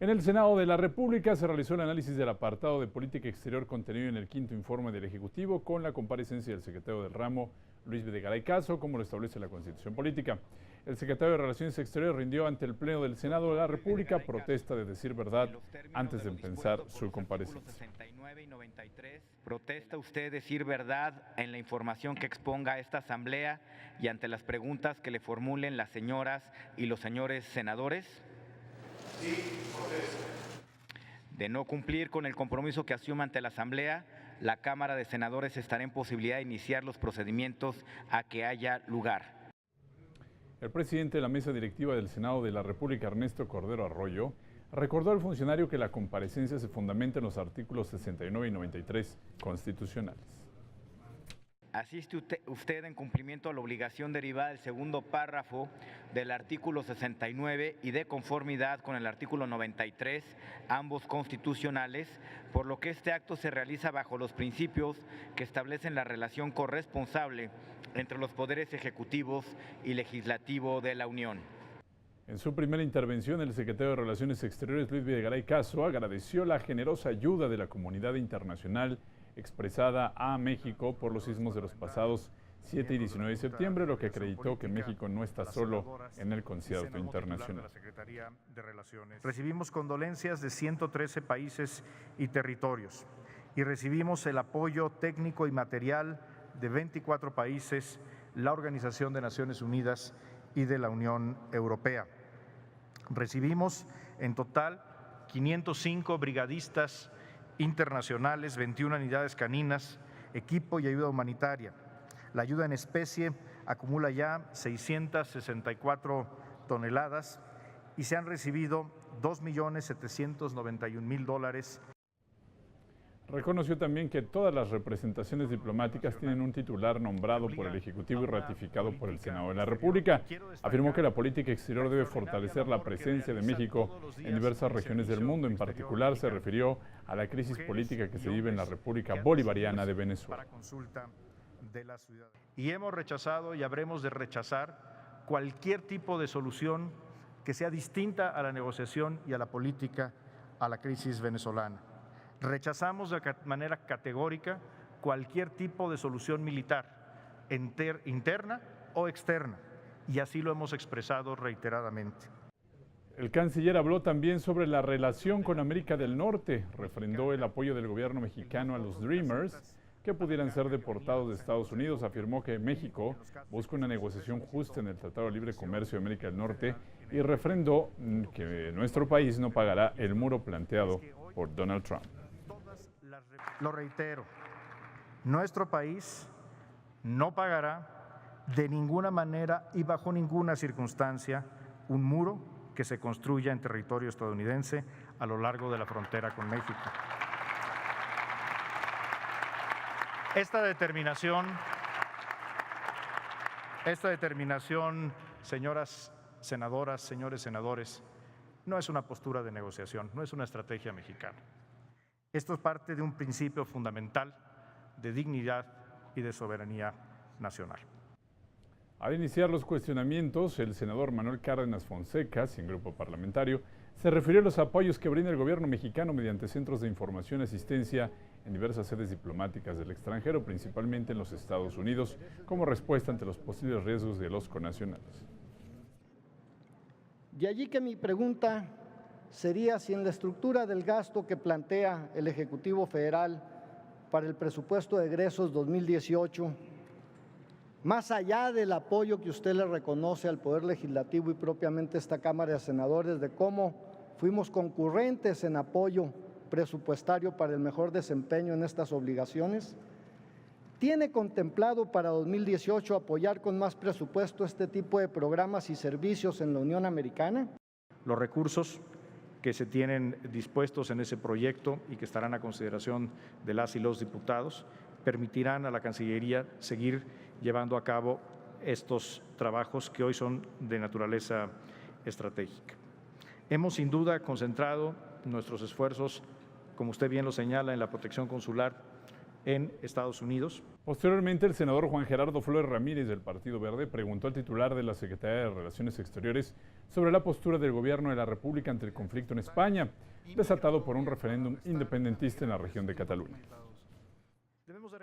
En el Senado de la República se realizó el análisis del apartado de política exterior contenido en el quinto informe del Ejecutivo con la comparecencia del secretario del ramo, Luis Videgaray Caso, como lo establece la Constitución Política. El secretario de Relaciones Exteriores rindió ante el Pleno del Senado de la República protesta de decir verdad antes de empezar su comparecencia. ¿Protesta usted decir verdad en la información que exponga a esta Asamblea y ante las preguntas que le formulen las señoras y los señores senadores? Sí, protesto. De no cumplir con el compromiso que asume ante la Asamblea, la Cámara de Senadores estará en posibilidad de iniciar los procedimientos a que haya lugar. El presidente de la mesa directiva del Senado de la República, Ernesto Cordero Arroyo, recordó al funcionario que la comparecencia se fundamenta en los artículos 69 y 93 constitucionales. Asiste usted en cumplimiento a la obligación derivada del segundo párrafo del artículo 69 y de conformidad con el artículo 93, ambos constitucionales, por lo que este acto se realiza bajo los principios que establecen la relación corresponsable entre los poderes ejecutivos y legislativo de la Unión. En su primera intervención, el secretario de Relaciones Exteriores, Luis Videgaray Caso, agradeció la generosa ayuda de la comunidad internacional expresada a México por los sismos de los pasados 7 y 19 de septiembre, lo que acreditó que México no está solo en el concierto internacional. Recibimos condolencias de 113 países y territorios y recibimos el apoyo técnico y material de 24 países, la Organización de Naciones Unidas y de la Unión Europea. Recibimos en total 505 brigadistas internacionales, 21 unidades caninas, equipo y ayuda humanitaria. La ayuda en especie acumula ya 664 toneladas y se han recibido $2.791.000. Reconoció también que todas las representaciones diplomáticas tienen un titular nombrado por el Ejecutivo y ratificado por el Senado de la República. Afirmó que la política exterior debe fortalecer la presencia de México en diversas regiones del mundo. En particular, se refirió a la crisis política que se vive en la República Bolivariana de Venezuela. Y hemos rechazado y habremos de rechazar cualquier tipo de solución que sea distinta a la negociación y a la política a la crisis venezolana. Rechazamos de manera categórica cualquier tipo de solución militar, interna o externa, y así lo hemos expresado reiteradamente. El canciller habló también sobre la relación con América del Norte, refrendó el apoyo del gobierno mexicano a los Dreamers que pudieran ser deportados de Estados Unidos. Afirmó que México busca una negociación justa en el Tratado de Libre Comercio de América del Norte y refrendó que nuestro país no pagará el muro planteado por Donald Trump. Lo reitero, nuestro país no pagará de ninguna manera y bajo ninguna circunstancia un muro que se construya en territorio estadounidense a lo largo de la frontera con México. Esta determinación, señoras senadoras, señores senadores, no es una postura de negociación, no es una estrategia mexicana. Esto es parte de un principio fundamental de dignidad y de soberanía nacional. Al iniciar los cuestionamientos, el senador Manuel Cárdenas Fonseca, sin grupo parlamentario, se refirió a los apoyos que brinda el gobierno mexicano mediante centros de información y asistencia en diversas sedes diplomáticas del extranjero, principalmente en los Estados Unidos, como respuesta ante los posibles riesgos de los connacionales. De allí que mi pregunta sería si en la estructura del gasto que plantea el Ejecutivo Federal para el presupuesto de egresos 2018, más allá del apoyo que usted le reconoce al Poder Legislativo y propiamente a esta Cámara de Senadores de cómo fuimos concurrentes en apoyo presupuestario para el mejor desempeño en estas obligaciones, ¿tiene contemplado para 2018 apoyar con más presupuesto este tipo de programas y servicios en la Unión Americana? Los recursos que se tienen dispuestos en ese proyecto y que estarán a consideración de las y los diputados permitirán a la Cancillería seguir llevando a cabo estos trabajos que hoy son de naturaleza estratégica. Hemos sin duda concentrado nuestros esfuerzos, como usted bien lo señala, en la protección consular en Estados Unidos. Posteriormente, el senador Juan Gerardo Flores Ramírez del Partido Verde preguntó al titular de la Secretaría de Relaciones Exteriores sobre la postura del gobierno de la República ante el conflicto en España, desatado por un referéndum independentista en la región de Cataluña.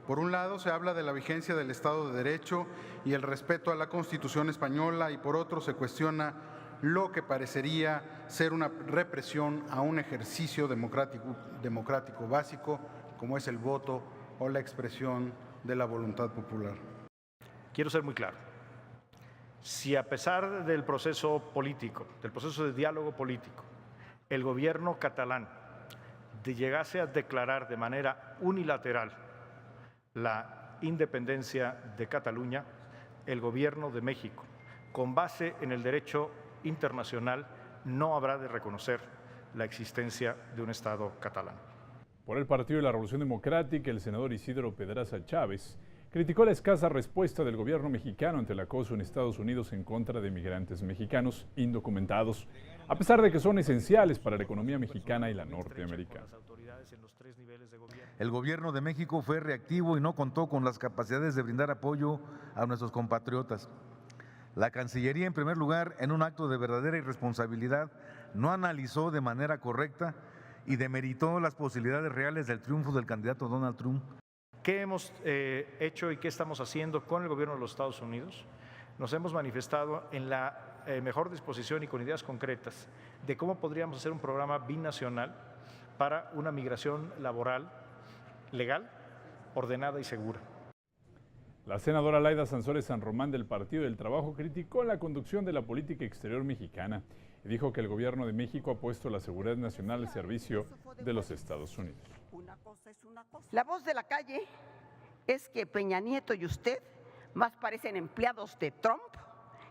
Por un lado, se habla de la vigencia del Estado de Derecho y el respeto a la Constitución española, y por otro se cuestiona lo que parecería ser una represión a un ejercicio democrático básico, como es el voto o la expresión de la voluntad popular. Quiero ser muy claro. Si a pesar del proceso político, del proceso de diálogo político, el gobierno catalán llegase a declarar de manera unilateral la independencia de Cataluña, el gobierno de México, con base en el derecho internacional, no habrá de reconocer la existencia de un Estado catalán. Por el Partido de la Revolución Democrática, el senador Isidro Pedraza Chávez criticó la escasa respuesta del gobierno mexicano ante el acoso en Estados Unidos en contra de migrantes mexicanos indocumentados, a pesar de que son esenciales para la economía mexicana y la norteamericana. El gobierno de México fue reactivo y no contó con las capacidades de brindar apoyo a nuestros compatriotas. La Cancillería, en primer lugar, en un acto de verdadera irresponsabilidad, no analizó de manera correcta y demeritó las posibilidades reales del triunfo del candidato Donald Trump. ¿Qué hemos hecho y qué estamos haciendo con el gobierno de los Estados Unidos? Nos hemos manifestado en la mejor disposición y con ideas concretas de cómo podríamos hacer un programa binacional para una migración laboral, legal, ordenada y segura. La senadora Laida Sansores San Román del Partido del Trabajo criticó la conducción de la política exterior mexicana y dijo que el gobierno de México ha puesto la seguridad nacional al servicio de los Estados Unidos. La voz de la calle es que Peña Nieto y usted más parecen empleados de Trump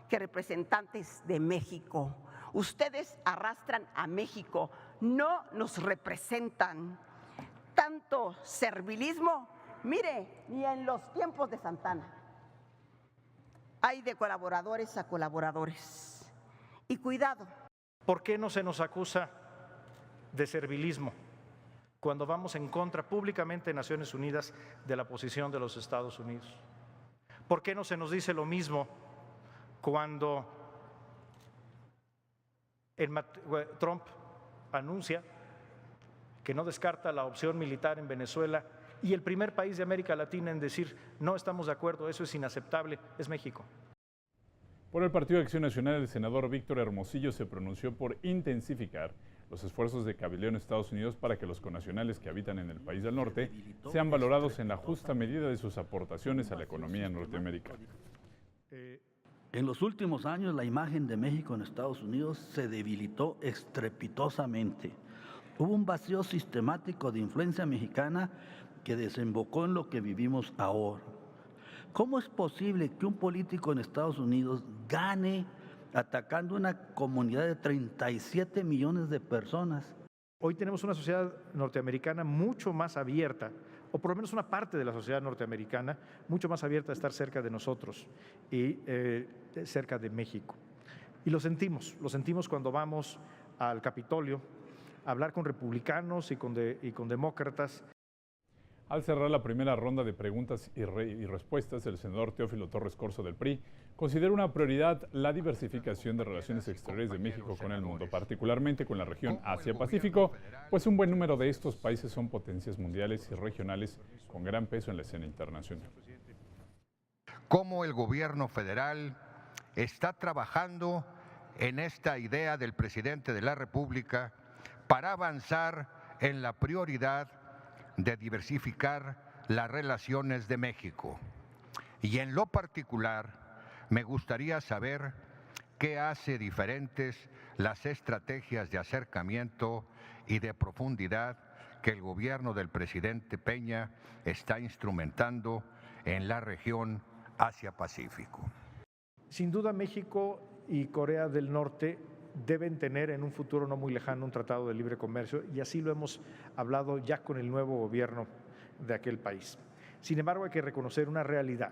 que representantes de México. Ustedes arrastran a México, no nos representan. Tanto servilismo, mire, ni en los tiempos de Santana. Hay de colaboradores a colaboradores. Y cuidado. ¿Por qué no se nos acusa de servilismo cuando vamos en contra públicamente en Naciones Unidas de la posición de los Estados Unidos? ¿Por qué no se nos dice lo mismo cuando Trump anuncia que no descarta la opción militar en Venezuela y el primer país de América Latina en decir no estamos de acuerdo, eso es inaceptable, es México? Por el Partido de Acción Nacional, el senador Víctor Hermosillo se pronunció por intensificar los esfuerzos de cabildeo en Estados Unidos para que los connacionales que habitan en el país del norte sean valorados en la justa medida de sus aportaciones a la economía norteamericana. En los últimos años, la imagen de México en Estados Unidos se debilitó estrepitosamente. Hubo un vacío sistemático de influencia mexicana que desembocó en lo que vivimos ahora. ¿Cómo es posible que un político en Estados Unidos gane atacando una comunidad de 37 millones de personas? Hoy tenemos una sociedad norteamericana mucho más abierta, o por lo menos una parte de la sociedad norteamericana mucho más abierta a estar cerca de nosotros y cerca de México. Y lo sentimos cuando vamos al Capitolio a hablar con republicanos y con demócratas. Al cerrar la primera ronda de preguntas y respuestas, el senador Teófilo Torres Corzo del PRI considera una prioridad la diversificación de relaciones exteriores de México con el mundo, particularmente con la región Asia-Pacífico, pues un buen número de estos países son potencias mundiales y regionales con gran peso en la escena internacional. Cómo el gobierno federal está trabajando en esta idea del presidente de la República para avanzar en la prioridad de diversificar las relaciones de México. Y en lo particular, me gustaría saber qué hace diferentes las estrategias de acercamiento y de profundidad que el gobierno del presidente Peña está instrumentando en la región Asia-Pacífico. Sin duda, México y Corea del Norte deben tener en un futuro no muy lejano un tratado de libre comercio, y así lo hemos hablado ya con el nuevo gobierno de aquel país. Sin embargo, hay que reconocer una realidad,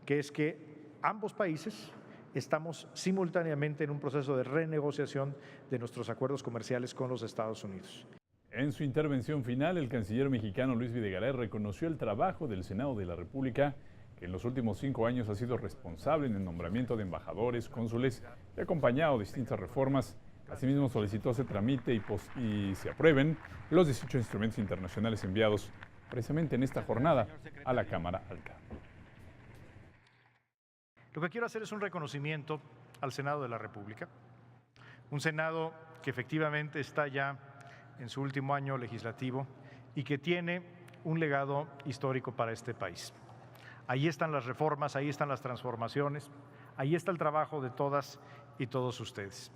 que es que ambos países estamos simultáneamente en un proceso de renegociación de nuestros acuerdos comerciales con los Estados Unidos. En su intervención final, el canciller mexicano Luis Videgaray reconoció el trabajo del Senado de la República, que en los últimos 5 años ha sido responsable en el nombramiento de embajadores, cónsules y ha acompañado distintas reformas. Asimismo, solicitó se tramite y se aprueben los 18 instrumentos internacionales enviados precisamente en esta jornada a la Cámara Alta. Lo que quiero hacer es un reconocimiento al Senado de la República, un Senado que efectivamente está ya en su último año legislativo y que tiene un legado histórico para este país. Ahí están las reformas, ahí están las transformaciones, ahí está el trabajo de todas y todos ustedes.